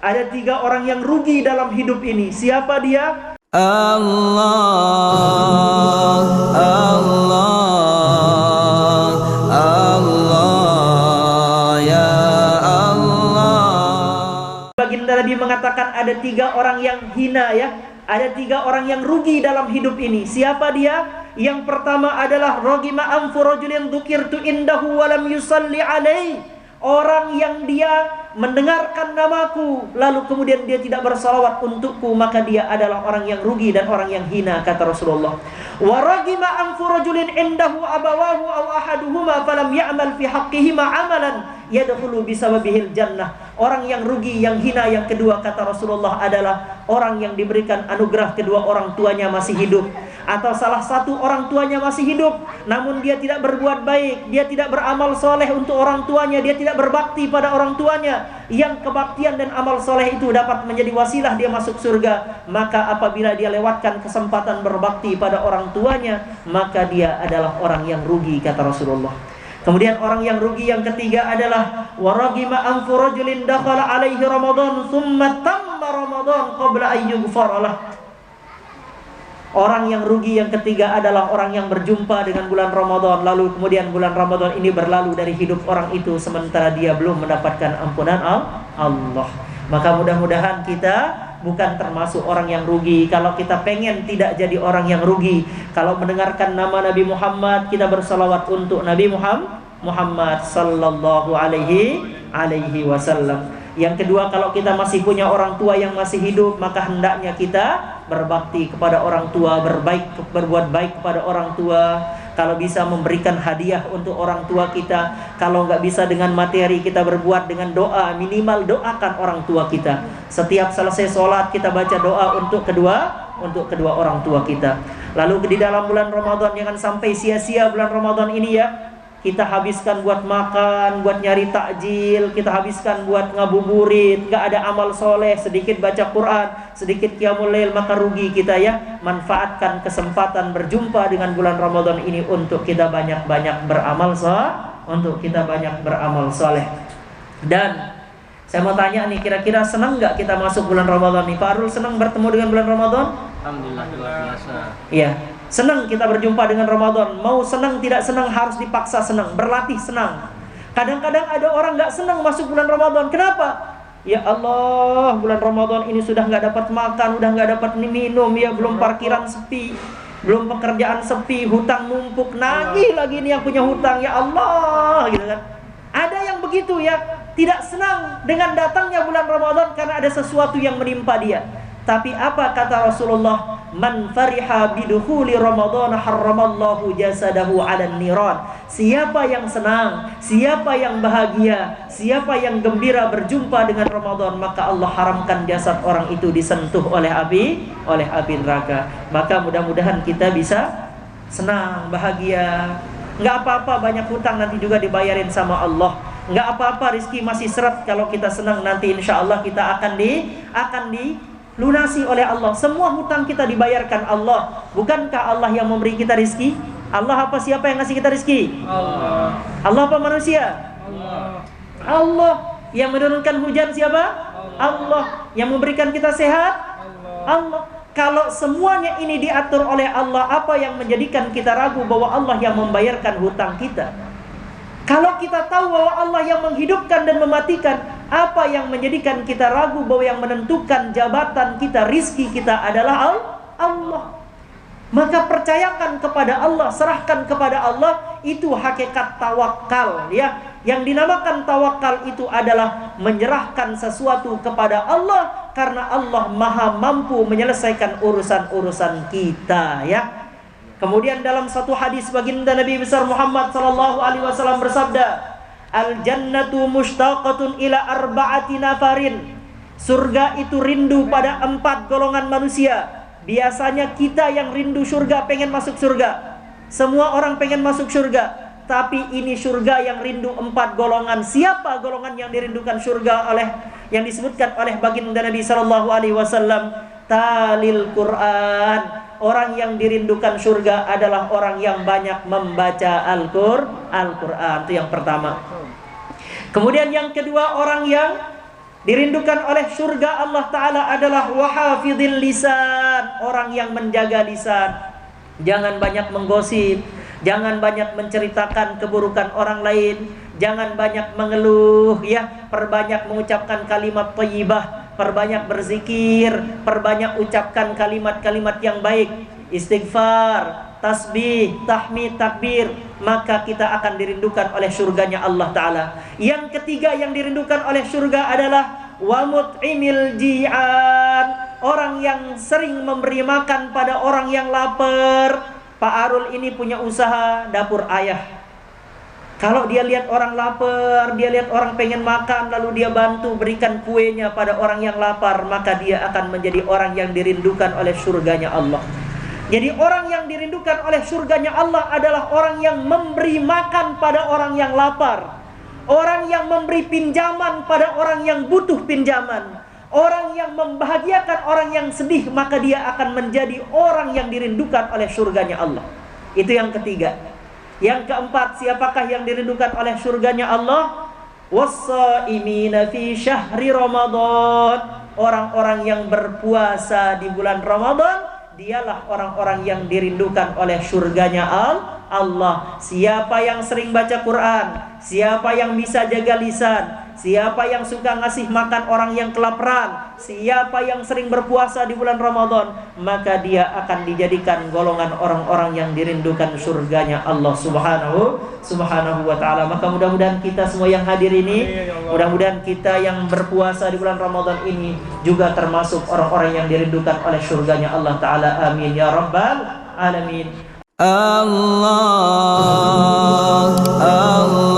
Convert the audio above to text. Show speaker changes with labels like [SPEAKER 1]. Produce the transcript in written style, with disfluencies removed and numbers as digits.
[SPEAKER 1] ada 3 orang yang rugi dalam hidup ini. Siapa dia?
[SPEAKER 2] Allah, Allah, Allah, ya Allah.
[SPEAKER 1] Baginda Nabi mengatakan ada 3 orang yang hina ya. Ada 3 orang yang rugi dalam hidup ini. Siapa dia? Yang pertama adalah ragima anfu rajulin dzukirtu indahu wa lam yusalli alaihi. Orang yang dia mendengarkan namaku lalu kemudian dia tidak bersalawat untukku, maka dia adalah orang yang rugi dan orang yang hina, kata Rasulullah. Wa ragima anfu rajulin indahu abawahu aw ahaduhuma falam ya'mal fi haqqihima amalan yadkhulu bisababihil jannah. Orang yang rugi, yang hina yang kedua, kata Rasulullah, adalah orang yang diberikan anugerah kedua orang tuanya masih hidup, atau salah satu orang tuanya masih hidup namun dia tidak berbuat baik, dia tidak beramal soleh untuk orang tuanya, dia tidak berbakti pada orang tuanya, yang kebaktian dan amal soleh itu dapat menjadi wasilah dia masuk surga. Maka apabila dia lewatkan kesempatan berbakti pada orang tuanya, maka dia adalah orang yang rugi, kata Rasulullah. Kemudian orang yang rugi yang ketiga adalah waragima anfu rajulin dakhala alaihi ramadan thumma tamma ramadan qabla an yughfar lah. Orang yang rugi yang ketiga adalah orang yang berjumpa dengan bulan Ramadan, lalu kemudian bulan Ramadan ini berlalu dari hidup orang itu sementara dia belum mendapatkan ampunan Allah. Maka mudah-mudahan kita bukan termasuk orang yang rugi. Kalau kita pengen tidak jadi orang yang rugi, kalau mendengarkan nama Nabi Muhammad, kita bersalawat untuk Nabi Muhammad sallallahu alaihi wasallam. Yang kedua, kalau kita masih punya orang tua yang masih hidup, maka hendaknya kita berbakti kepada orang tua, berbuat baik kepada orang tua. Kalau bisa memberikan hadiah untuk orang tua kita. Kalau nggak bisa dengan materi, kita berbuat dengan doa. Minimal doakan orang tua kita. Setiap selesai sholat kita baca doa untuk kedua orang tua kita. Lalu di dalam bulan Ramadan, jangan sampai sia-sia bulan Ramadan ini ya. Kita habiskan buat makan, buat nyari takjil, kita habiskan buat ngabuburit, gak ada amal soleh, sedikit baca Quran, sedikit qiyamul lail, maka rugi kita ya. Manfaatkan kesempatan berjumpa dengan bulan Ramadan ini untuk kita banyak-banyak beramal soleh. Dan saya mau tanya nih, kira-kira senang gak kita masuk bulan Ramadan nih? Pak Arul senang bertemu dengan bulan Ramadan?
[SPEAKER 3] Alhamdulillah, luar biasa.
[SPEAKER 1] Iya. Senang kita berjumpa dengan Ramadan. Mau senang tidak senang harus dipaksa senang, berlatih senang. Kadang-kadang ada orang gak senang masuk bulan Ramadan. Kenapa? Ya Allah, bulan Ramadan ini sudah gak dapat makan, udah gak dapat minum, ya belum parkiran sepi, belum pekerjaan sepi, hutang numpuk, nagih lagi nih yang punya hutang, ya Allah, gitu kan. Ada yang begitu ya, tidak senang dengan datangnya bulan Ramadan karena ada sesuatu yang menimpa dia. Tapi apa kata Rasulullah? Man fariha bidukhuli Ramadan harramallahu jasadahu 'alan niran. Siapa yang senang, siapa yang bahagia, siapa yang gembira berjumpa dengan Ramadan, maka Allah haramkan jasad orang itu disentuh oleh api neraka. Maka mudah-mudahan kita bisa senang, bahagia. Enggak apa-apa banyak hutang, nanti juga dibayarin sama Allah. Enggak apa-apa rizki masih seret, kalau kita senang nanti insya Allah kita akan lunasi oleh Allah. Semua hutang kita dibayarkan Allah. Bukankah Allah yang memberi kita rizki? Allah apa, siapa yang ngasih kita rizki?
[SPEAKER 3] Allah.
[SPEAKER 1] Allah apa manusia?
[SPEAKER 3] Allah.
[SPEAKER 1] Allah. Yang menurunkan hujan siapa? Allah. Yang memberikan kita sehat? Allah. Kalau semuanya ini diatur oleh Allah, apa yang menjadikan kita ragu bahwa Allah yang membayarkan hutang kita? Kalau kita tahu bahwa Allah yang menghidupkan dan mematikan, apa yang menjadikan kita ragu bahwa yang menentukan jabatan kita, rizki kita adalah Allah? Maka percayakan kepada Allah, serahkan kepada Allah. Itu hakikat tawakal ya. Yang dinamakan tawakal itu adalah menyerahkan sesuatu kepada Allah, karena Allah maha mampu menyelesaikan urusan-urusan kita ya. Kemudian dalam satu hadis baginda Nabi besar Muhammad sallallahu alaihi wasallam bersabda, al-jannatu mushtaqatun ila arba'ati nafarin. Surga itu rindu pada 4 golongan manusia. Biasanya kita yang rindu surga, pengen masuk surga. Semua orang pengen masuk surga. Tapi ini surga yang rindu 4 golongan. Siapa golongan yang dirindukan surga yang disebutkan oleh baginda Nabi sallallahu alaihi wasallam? Talil Quran. Orang yang dirindukan surga adalah orang yang banyak membaca Al-Quran. Itu yang pertama. Kemudian yang kedua, orang yang Dirindukan oleh surga Allah Ta'ala adalah wahafidhil lisan, orang yang menjaga lisan. Jangan banyak menggosip, jangan banyak menceritakan keburukan orang lain, jangan banyak mengeluh ya. Perbanyak mengucapkan kalimat thayyibah, perbanyak berzikir, perbanyak ucapkan kalimat-kalimat yang baik, istighfar, tasbih, tahmid, takbir, maka kita akan dirindukan oleh surganya Allah Ta'ala. Yang ketiga yang dirindukan oleh surga adalah wa mut'imil ji'an, orang yang sering memberi makan pada orang yang lapar. Pak Arul ini punya usaha dapur ayah. Kalau dia lihat orang lapar, dia lihat orang pengen makan, lalu dia bantu berikan kuenya pada orang yang lapar, maka dia akan menjadi orang yang dirindukan oleh surganya Allah. Jadi orang yang dirindukan oleh surganya Allah adalah orang yang memberi makan pada orang yang lapar, orang yang memberi pinjaman pada orang yang butuh pinjaman, orang yang membahagiakan orang yang sedih, maka dia akan menjadi orang yang dirindukan oleh surganya Allah. Itu yang ketiga. Yang keempat, siapakah yang dirindukan oleh surganya Allah? Was-shaimina fi syahri Ramadan, orang-orang yang berpuasa di bulan Ramadan, dialah orang-orang yang dirindukan oleh surganya Allah. Siapa yang sering baca Quran, siapa yang bisa jaga lisan, siapa yang suka ngasih makan orang yang kelaparan, siapa yang sering berpuasa di bulan Ramadan, maka dia akan dijadikan golongan orang-orang yang dirindukan surganya Allah subhanahu wa ta'ala. Maka mudah-mudahan kita semua yang hadir ini, mudah-mudahan kita yang berpuasa di bulan Ramadan ini juga termasuk orang-orang yang dirindukan oleh surganya Allah Ta'ala. Amin ya rabbal alamin.
[SPEAKER 2] Allah, Allah.